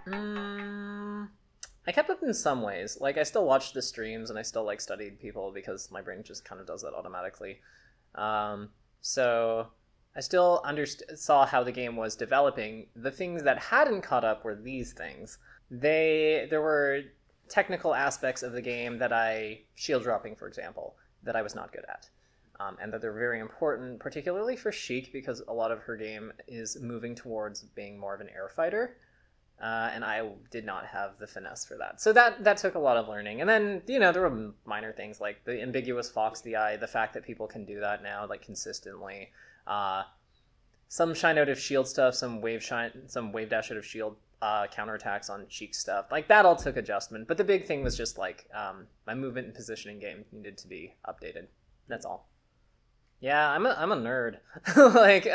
I kept up in some ways. Like, I still watched the streams, and I still, like, studied people, because my brain just kind of does that automatically. So I still saw how the game was developing. The things that hadn't caught up were these things. There were technical aspects of the game shield dropping, for example, that I was not good at. And that they're very important, particularly for Sheik, because a lot of her game is moving towards being more of an air fighter. And I did not have the finesse for that. So that took a lot of learning. And then, there were minor things like the ambiguous Fox DI, the fact that people can do that now, like, consistently. Some shine out of shield stuff, some wave dash out of shield counterattacks on Sheik stuff. Like, that all took adjustment. But the big thing was just, like, my movement and positioning game needed to be updated. That's all. Yeah, I'm a nerd. Like,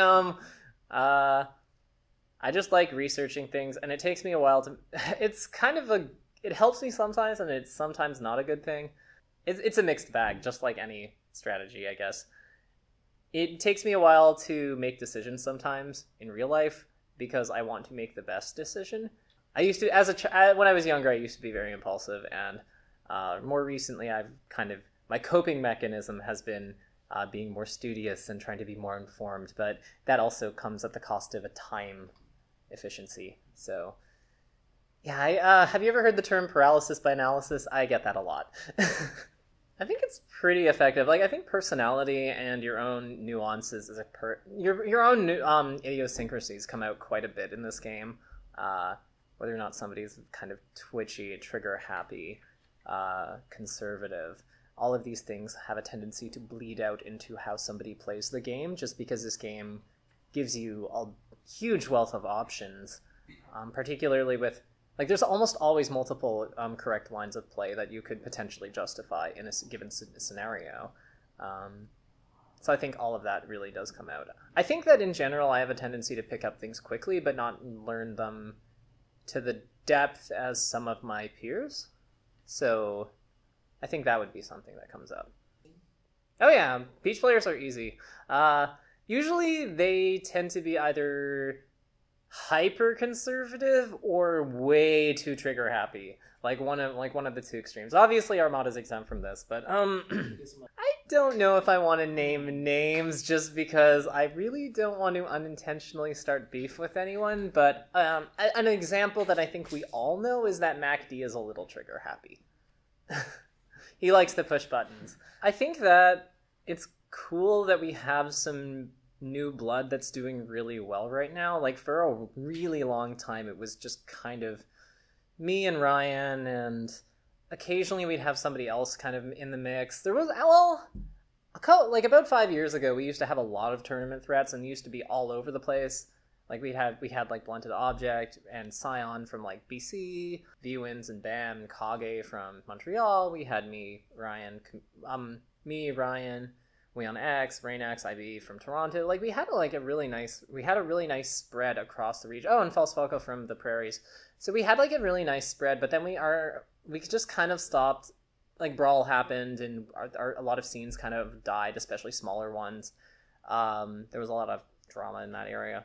I just like researching things, and it takes me a while to... It's kind of it helps me sometimes, and it's sometimes not a good thing. It's a mixed bag, just like any strategy, I guess. It takes me a while to make decisions sometimes in real life, because I want to make the best decision. I used to, when I was younger, I used to be very impulsive, and more recently, my coping mechanism has been being more studious and trying to be more informed, but that also comes at the cost of a time efficiency. So yeah, have you ever heard the term paralysis by analysis? I get that a lot. I think it's pretty effective. Like, I think personality and your own nuances as your own idiosyncrasies come out quite a bit in this game. Whether or not somebody's kind of twitchy, trigger happy, conservative, all of these things have a tendency to bleed out into how somebody plays the game, just because this game gives you a huge wealth of options, particularly with, like, there's almost always multiple correct lines of play that you could potentially justify in a given scenario. So I think all of that really does come out. I think that in general I have a tendency to pick up things quickly, but not learn them to the depth as some of my peers. So I think that would be something that comes up. Oh yeah, Peach players are easy. Usually they tend to be either hyper conservative or way too trigger happy. Like one of the two extremes. Obviously Armada's exempt from this, but I don't know if I want to name names, just because I really don't want to unintentionally start beef with anyone. But an example that I think we all know is that MacD is a little trigger happy. He likes to push buttons. I think that it's cool that we have some new blood that's doing really well right now. Like, for a really long time, it was just kind of me and Ryan, and occasionally we'd have somebody else kind of in the mix. There was, about 5 years ago, we used to have a lot of tournament threats and used to be all over the place. Like, we had like Blunted Object and Scion from, like, BC, V-Wins and Bam, and Kage from Montreal. We had Ryan, Leon X, Rainax, IB from Toronto. Like, we had a really nice spread across the region. Oh, and False Falco from the Prairies. So we had, like, a really nice spread, but then we just kind of stopped. Like, Brawl happened, and a lot of scenes kind of died, especially smaller ones. There was a lot of drama in that era.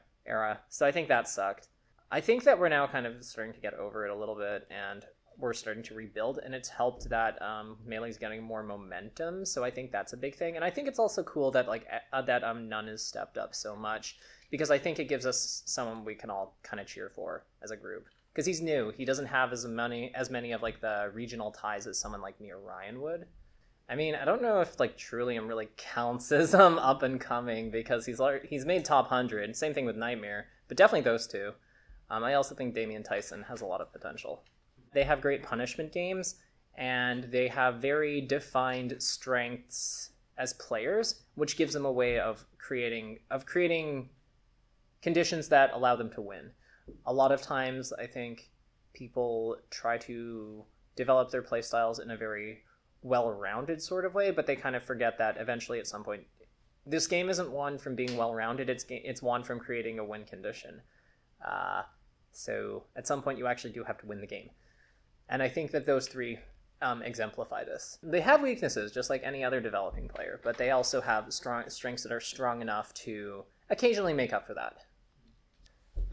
So I think that sucked. I think that we're now kind of starting to get over it a little bit, and we're starting to rebuild, and it's helped that Melee's getting more momentum, so I think that's a big thing. And I think it's also cool that None has stepped up so much, because I think it gives us someone we can all kind of cheer for as a group. Because he's new. He doesn't have as many of, like, the regional ties as someone like me or Ryan would. I mean, I don't know if, like, Trillium really counts as up and coming, because he's made top 100. Same thing with Nightmare, but definitely those two. I also think Damian Tyson has a lot of potential. They have great punishment games, and they have very defined strengths as players, which gives them a way of creating conditions that allow them to win. A lot of times, I think people try to develop their playstyles in a very well-rounded sort of way, but they kind of forget that eventually at some point, this game isn't won from being well-rounded, it's won from creating a win condition. So at some point you actually do have to win the game. And I think that those three exemplify this. They have weaknesses, just like any other developing player, but they also have strengths that are strong enough to occasionally make up for that.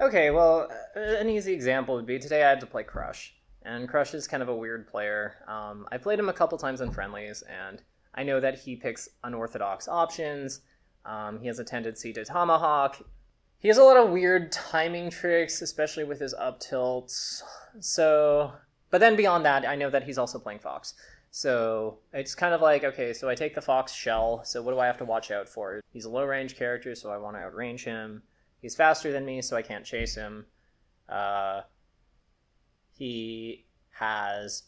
Okay, well, an easy example would be today I had to play Crush. And Crush is kind of a weird player. I played him a couple times in friendlies, and I know that he picks unorthodox options. He has a tendency to tomahawk. He has a lot of weird timing tricks, especially with his up tilts. So, but then beyond that, I know that he's also playing Fox. So it's kind of like, okay, so I take the Fox shell, so what do I have to watch out for? He's a low range character, so I want to outrange him. He's faster than me, so I can't chase him. He has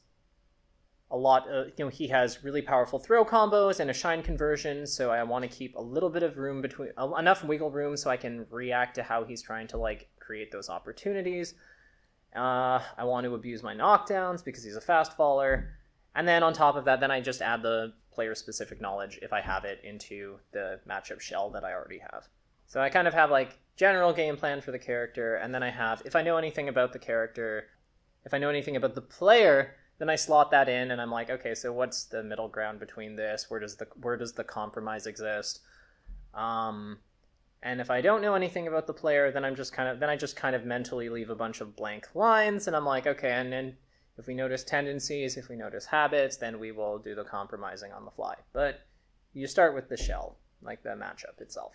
a lot of, he has really powerful throw combos and a shine conversion, so I want to keep a little bit of room between, enough wiggle room so I can react to how he's trying to like create those opportunities. I want to abuse my knockdowns because he's a fast faller. And then on top of that, then I just add the player-specific knowledge, if I have it, into the matchup shell that I already have. So I kind of have like general game plan for the character, and then I have, if I know anything about the character, if I know anything about the player, then I slot that in, and I'm like, okay, so what's the middle ground between this? Where does the compromise exist? And if I don't know anything about the player, then I just kind of mentally leave a bunch of blank lines, and I'm like, okay, and then if we notice tendencies, if we notice habits, then we will do the compromising on the fly. But you start with the shell, like the matchup itself.